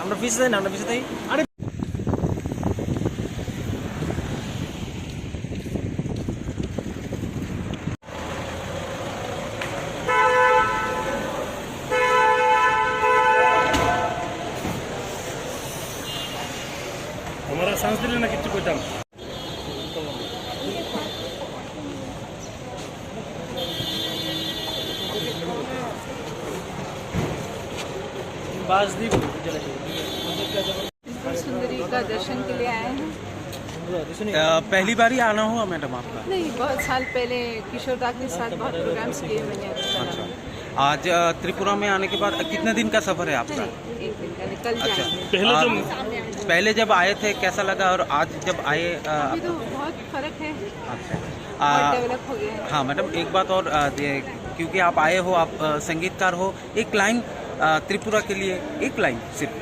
আমরা পিছে যাই না, আমরা পিছে যাই। আরে हमारा सांस दिले ना किच्छु कइताम बाजदीप सुंदरी का दर्शन के लिए आए हैं। पहली बार ही आना हुआ मैडम आपका? नहीं, बहुत साल पहले किशोर दा के साथ बहुत प्रोग्राम्स किए मैंने। अच्छा, आज त्रिपुरा में आने के बाद कितने दिन का सफर है आपका? एक दिन का निकल अच्छा, जाएंगे। पहले जब आए थे कैसा लगा और आज जब आए? अभी तो बहुत फर्क है, अच्छा, बहुत डेवलप हो गया है। हाँ मैडम, एक बात और क्योंकि आप आए हो, आप संगीतकार हो, एक लाइन त्रिपुरा के लिए, एक लाइन सिर्फ।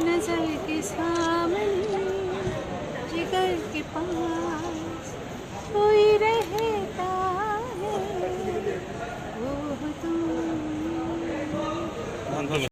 नजर के सामने जिगर के पास